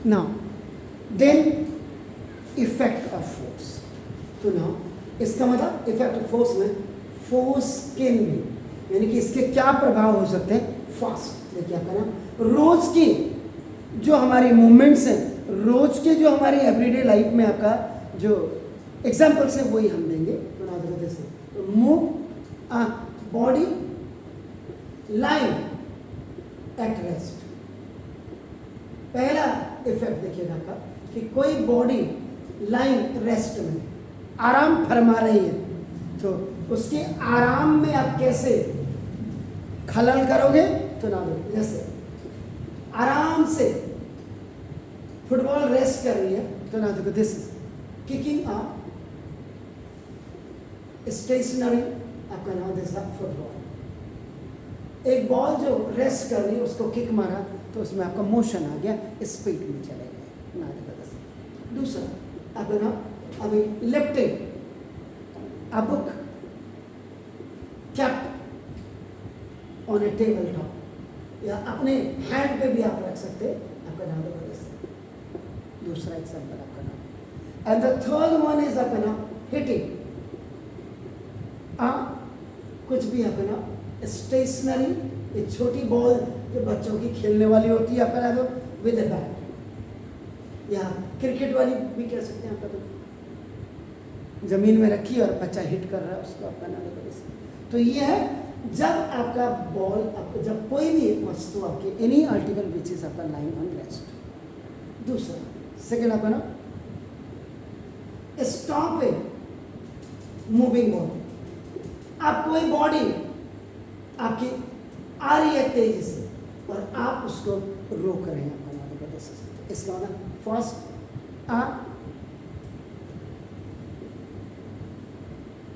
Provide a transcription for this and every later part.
Now then effect of force. तो now इसका मतलब इफेक्ट ऑफ फोर्स में फोर्स कैन बी, यानी कि इसके क्या प्रभाव हो सकते हैं। फास्ट, देखिए आपका ना रोज की जो हमारी मूवमेंट्स हैं, रोज के जो हमारी एवरीडे लाइफ में आपका जो एग्जाम्पल्स है वही हम देंगे। तो ना देखो जैसे तो move body line at rest. पहला इफेक्ट देखिएगा आपका कि कोई बॉडी लाइन रेस्ट में आराम फरमा रही है, तो उसके आराम में आप कैसे खलल करोगे। तो ना देखो जैसे आराम से फुटबॉल रेस्ट कर रही है, तो ना देखो this is kicking a stationary, आपका नाम दिस फुटबॉल। एक बॉल जो रेस्ट कर रही है उसको किक मारा तो उसमें आपका मोशन आ गया, स्पीड में चले गए ना देखो दिस। दूसरा आपका नाम अभी lifting a book kept on A table top, या अपने हैंड पे भी आप रख सकते हैं, आपका नाम देखो दिस। दूसरा एग्जाम्पल आपका नाम। And the third one is आपका नाम हिटिंग कुछ भी आपका नाम स्टेशनरी, एक छोटी बॉल जो बच्चों की खेलने वाली होती है आपका नाम विद ए बैट, या क्रिकेट वाली भी कह सकते हैं आपका, तो जमीन में रखी और बच्चा हिट कर रहा है उसको, आपका नाम देखो। तो ये है जब आपका बॉल जब कोई भी वस्तु आपकी एनी आर्टिकल विच इज आपका लाइन ऑन रेस्ट। दूसरा सेकेंड आपका ना स्टॉप मूविंग बॉडी। आप कोई बॉडी आपकी आ रही है तेजी से और आप उसको रोक रहे हैं, आपका नाम देखो। इसका मतलब first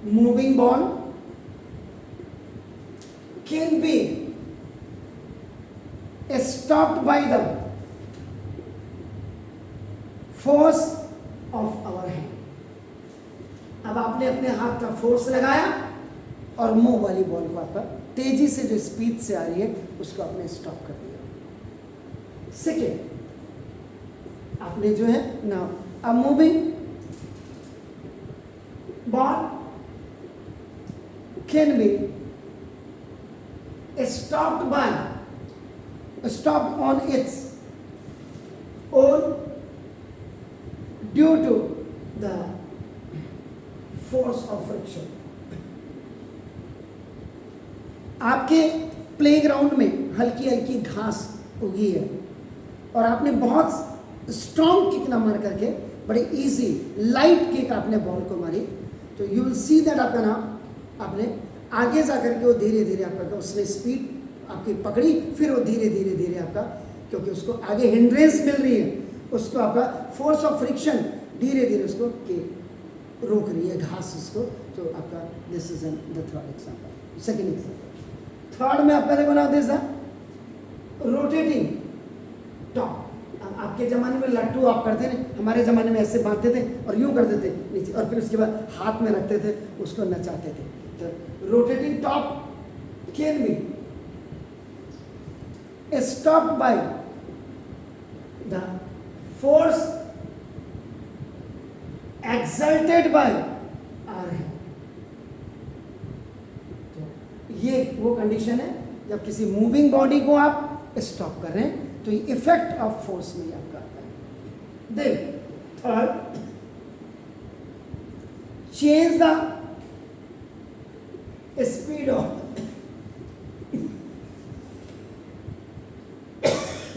moving ball can be stopped by the force of our hand। अब आपने अपने हाथ का फोर्स लगाया और मूव वाली बॉल को आपका तेजी से जो स्पीड से आ रही है उसको आपने स्टॉप कर दिया। सेकेंड आपने जो है ना a moving ball can be stopped on its own due to the force of friction। आपके प्लेग्राउंड में हल्की हल्की घास उगी है और आपने बहुत स्ट्रॉन्ग किक ना मार करके बड़े इजी लाइट किक आपने बॉल को मारी, तो यू विल सी दैट आपका नाम आपने आगे जा करके वो धीरे धीरे आपका उसने स्पीड आपकी पकड़ी, फिर वो धीरे धीरे धीरे आपका क्योंकि उसको आगे हिंड्रेंस मिल रही है, उसको आपका फोर्स ऑफ फ्रिक्शन धीरे धीरे उसको रोक रही है घास उसको। तो आपका this is the third example. Second example third में आपका देखो ना दिस रोटेटिंग टॉप। आपके ज़माने में लट्टू आप करते थे, हमारे ज़माने में ऐसे बांधते थे और यूँ करते थे नीचे और फिर उसके बाद हाथ में रखते थे उसको नचाते थे। तो rotating top can be stopped by the force exerted by our hand. तो ये वो कंडीशन है जब किसी मूविंग बॉडी को आप स्टॉप कर रहे हैं, तो ये इफेक्ट ऑफ फोर्स में आपका आता है। Then third change the speed of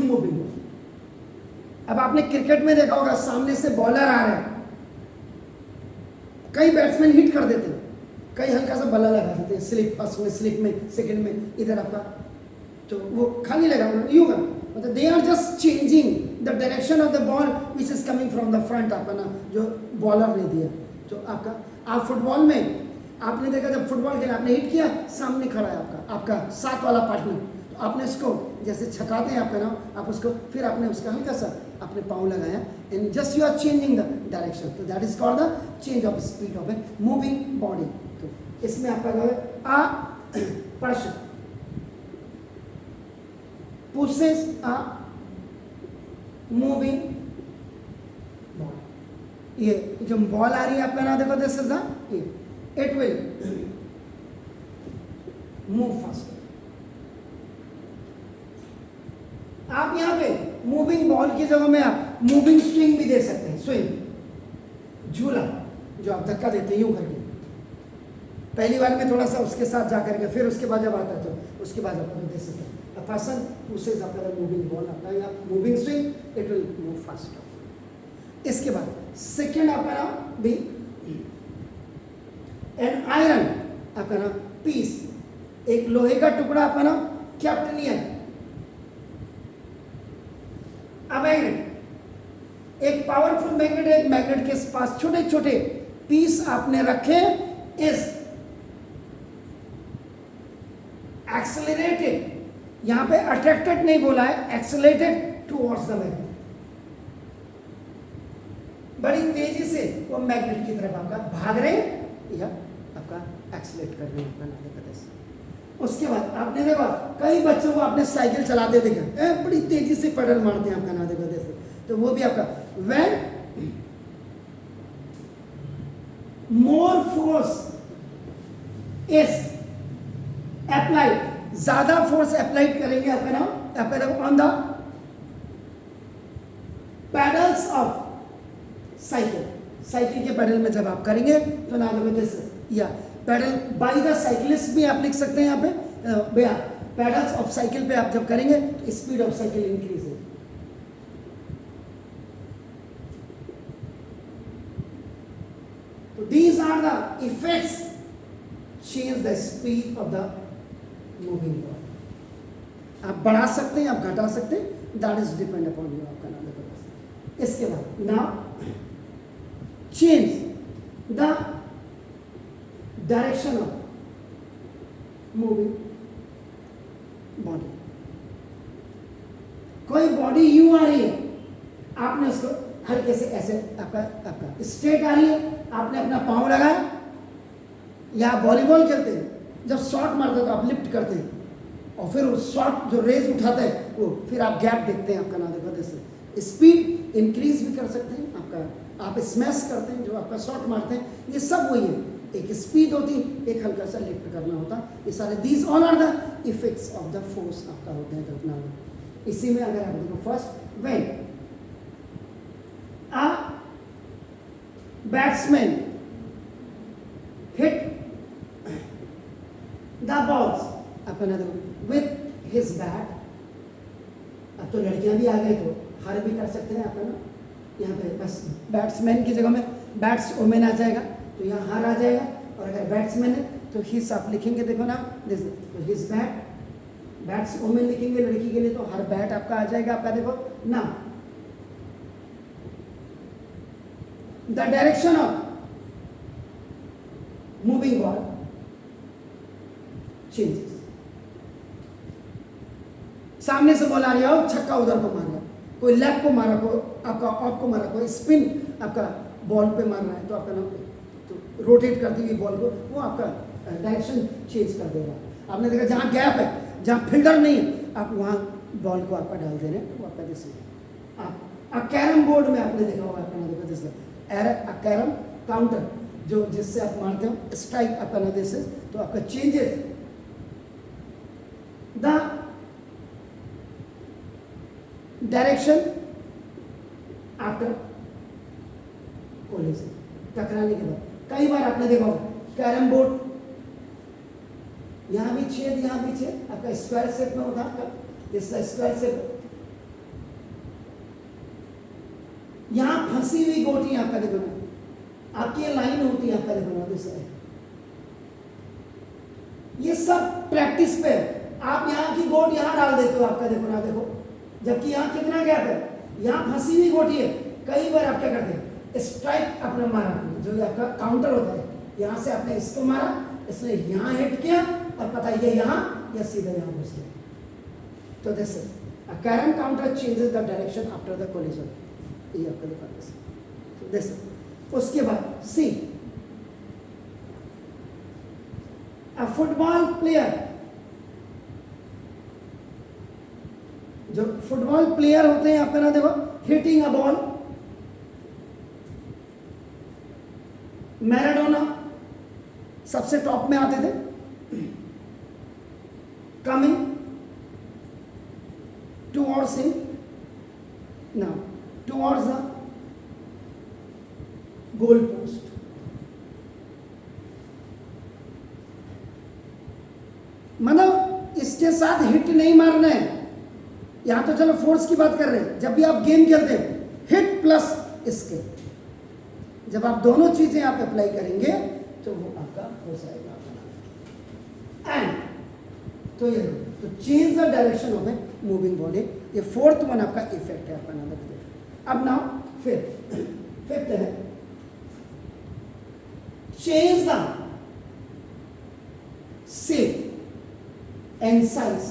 moving. अब आपने क्रिकेट में देखा होगा सामने से बॉलर आ रहा है, कई बैट्समैन हिट कर देते हैं, कई हल्का सा बल्ला लगा देते हैं, स्लिप फर्स्ट में, स्लिप में, सेकंड में, इधर आपका तो वो खाली लगा यूं कर, मतलब they are just changing the direction of the ball which is coming from the front, आपका ना जो बॉलर ने दिया। तो आपका आप फुटबॉल में आपने देखा जब फुटबॉल खेला आपने हिट किया, सामने खड़ा है आपका साथ वाला पार्टनर, तो आपने उसको जैसे छकाते हैं आपका नाम, आप उसको फिर आपने उसका हल्का सा अपने पाँव लगाया and just you are changing the direction, तो that is called the change of speed of a moving body. तो इसमें आपका जो है a person pushes a moving ये जो बॉल आ रही है आपका ना देखो, this is the, it will move faster. आप यहां पे मूविंग बॉल की जगह में आप मूविंग स्विंग भी दे सकते हैं, स्विंग झूला जो आप धक्का देते हैं यूं करके, पहली बार में थोड़ा सा उसके साथ जा करके, फिर उसके बाद जब आता है तो उसके बाद आप दे सकते हैं। A person who says after a moving ball, आपका या moving swing, it will move faster. इसके बाद सेकेंड आपका नाम भी एन आयरन आपका नाम पीस, एक लोहे का टुकड़ा आपका नाम कैप्टनियन। अब मैग्नेट, एक पावरफुल मैग्नेट है, एक मैग्नेट के पास छोटे छोटे पीस आपने रखे, इज एक्सेलरेटेड, यहां पे अट्रैक्टेड नहीं बोला है, एक्सेलरेटेड टुवर्ड्स द मैग्नेट, बड़ी तेजी से वो मैग्नेट की तरफ आपका भाग रहे हैं या आपका एक्सेलरेट कर रहे हैं। उसके बाद आपने देखा कई बच्चों को आपने साइकिल चलाते देखा, बड़ी तेजी से पेडल मारते हैं आपका ना देखो जैसे, तो वो भी आपका when more force is applied, ज्यादा फोर्स अप्लाइड करेंगे आपका नाम आपका on the paddles of cycle, cycle के पेडल में जब आप करेंगे तो ना या पेडल बाय द साइकिलिस्ट भी आप लिख सकते हैं यहाँ पे, पेडल्स ऑफ साइकिल पे आप जब करेंगे तो स्पीड ऑफ साइकिल इंक्रीज है। तो these are the effects change the speed of the moving ball. आप बढ़ा सकते हैं, आप घटा सकते हैं, that is depend upon you, आपका नाम देखो। इसके बाद now change the direction of moving body. कोई बॉडी यूं आ रही है, आपने उसको हल्के से ऐसे आपका स्ट्रेट आ रही है, आपने अपना पांव लगाया, या वॉलीबॉल खेलते हैं जब शॉट मारते हैं तो आप लिफ्ट करते हैं और फिर शॉट जो रेज उठाता है वो फिर आप गैप देखते हैं आपका ना देखो जैसे, स्पीड इंक्रीज भी कर सकते हैं आपका, आप स्मैश करते हैं जो आपका शॉट मारते हैं, ये सब वही है, एक स्पीड होती है, एक हल्का सा लिफ्ट करना होता, ये सारे these all are the effects of the force आपका होते हैं घटना में। इसी में अगर आप देखो first when a batsman hit the balls अपना देखो विथ हिज बैट, अब तो लड़कियां भी आ गए तो हर भी कर सकते हैं अपना, यहाँ पे बस बैट्समैन की जगह में बैट्स वोमेन आ जाएगा तो यहाँ हार आ जाएगा, और अगर बैट्समैन है तो हिज आप लिखेंगे देखो ना, तो हिज बैट, बैट्स वोमेन लिखेंगे लड़की के लिए तो हर बैट आपका आ जाएगा आपका देखो ना। The direction of moving ball changes, सामने से बॉल आ रही है, छक्का उधर को मार रहा, कोई लेग को मारा, कोई आपका ऑफ को मारा, कोई स्पिन आपका बॉल पे मार रहा है तो आपका नाम तो रोटेट करती हुई बॉल को वो आपका डायरेक्शन चेंज कर देगा। आपने देखा जहाँ गैप है, जहाँ फील्डर नहीं है, आप वहाँ बॉल को आपका डाल दे रहे हैं तो आपका जैसे आप कैरम बोर्ड में आपने देखा होगा आपका नाम जैसे कैरम काउंटर जो जिससे आप मारते हो स्ट्राइक आपका ना जैसे, तो आपका changes the direction after collision, टकराने के बाद। कई बार आपने देखा कैरम बोर्ड यहां भी छेद, यहां भी छेद, आपका स्क्वायर शेप में होता है, इसका स्क्वायर शेप, यहां फंसी हुई गोटी आपका देखो ना, आपकी लाइन होती है आपका देखो ना दूसरा, ये सब प्रैक्टिस पे आप यहां की गोट यहां डाल देते हो आपका देखो ना देखो, जबकि यहां कितना गैप है, यहां फंसी हुई गोटी है। कई बार आप क्या करते हैं स्ट्राइक आपने मारा जो आपका काउंटर होता है, यहां से आपने इसको मारा, इसने यहां हिट किया और पता ये यहां या सीधा यहां घुस गया, तो this is a carrom counter changes the direction after the collision, ये आपका दिखा तो दिस। उसके बाद सी अ फुटबॉल प्लेयर, जो फुटबॉल प्लेयर होते हैं आपका ना देखो हिटिंग अ बॉल मैराडोना सबसे टॉप में आते थे, coming towards him now towards the goal post. मतलब इसके साथ हिट नहीं मारना है, यहां तो चलो फोर्स की बात कर रहे हैं, जब भी आप गेम खेलते हैं हिट प्लस इसके, जब आप दोनों चीजें आप अप्लाई करेंगे तो वो आपका हो जाएगा। एंड तो ये तो change the direction of a moving body, ये फोर्थ वन आपका इफेक्ट है आपका नाम। अब नाउ फिफ्थ है change the shape and size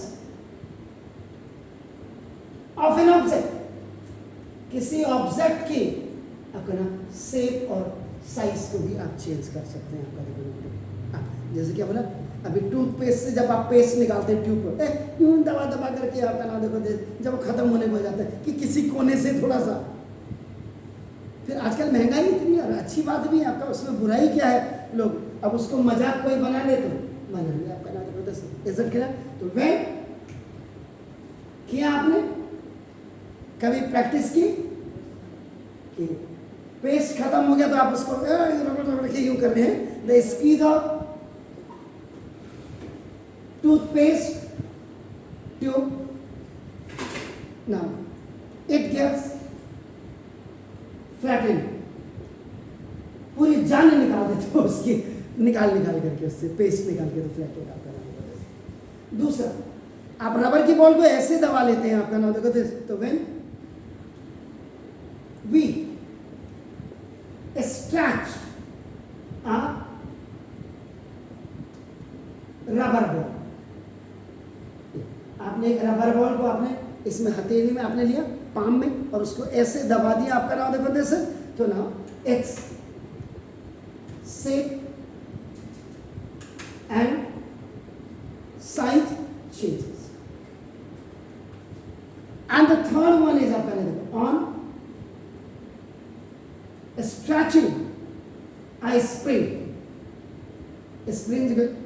of an object, किसी ऑब्जेक्ट की अपना शेप और साइज को भी आप चेंज कर सकते हैं आपका। देखो जैसे क्या बोला अभी, टूथपेस्ट से जब आप पेस्ट निकालते हैं ट्यूब पर यूं दबा दबा करके आपका नाम देखो, जब वो खत्म होने को हो जाता है कि किसी कोने से थोड़ा सा, फिर आजकल महंगाई इतनी है, अच्छी बात भी है आपका, उसमें बुराई क्या है, लोग अब उसको मजाक कोई बना ले तो बना लिया आपका नाम देखो, इज्जत किया। तो वे किया आपने कभी प्रैक्टिस की कि पेस्ट खत्म हो गया तो आप उसको रगड़ के यूं कर रहे हैं, the speed of toothpaste tube, now it gets flattened, पूरी जान निकाल देते हो उसकी, निकाल करके उससे पेस्ट निकाल के तो फ्लैटेंड आपका नाम देखो। दूसरा आप रबर की बॉल को ऐसे दबा लेते हैं आपका नाम देखो, तो when we scratch a rubber ball, आपने एक रबर बॉल को आपने इसमें हथेली में आपने लिया पाम में और उसको ऐसे दबा दिया आपका नाम देखो जैसे, तो now x shape and size changes. And the third one is आपका देखो ऑन स्ट्रेचिंग आई स्प्रिंग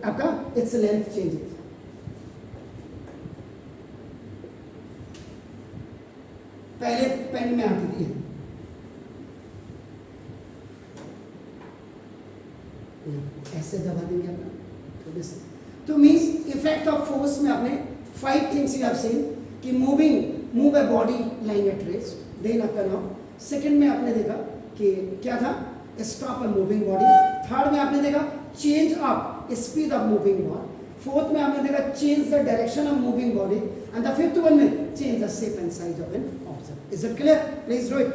आपका इट्स लेंथ चेंजेस। पहले पेन में आती थी ऐसे दबा देंगे अपना, तो मीन्स इफेक्ट ऑफ फोर्स में आपने 5 थिंग्स यू हैव सीन कि move a body like at rest, then आपका नाउ सेकंड में आपने देखा कि क्या था, stop a moving body, third में आपने देखा change of speed of moving body, fourth में आपने देखा change the direction of moving body, and the fifth one में change the shape and size of an object. Is it clear? Please do it.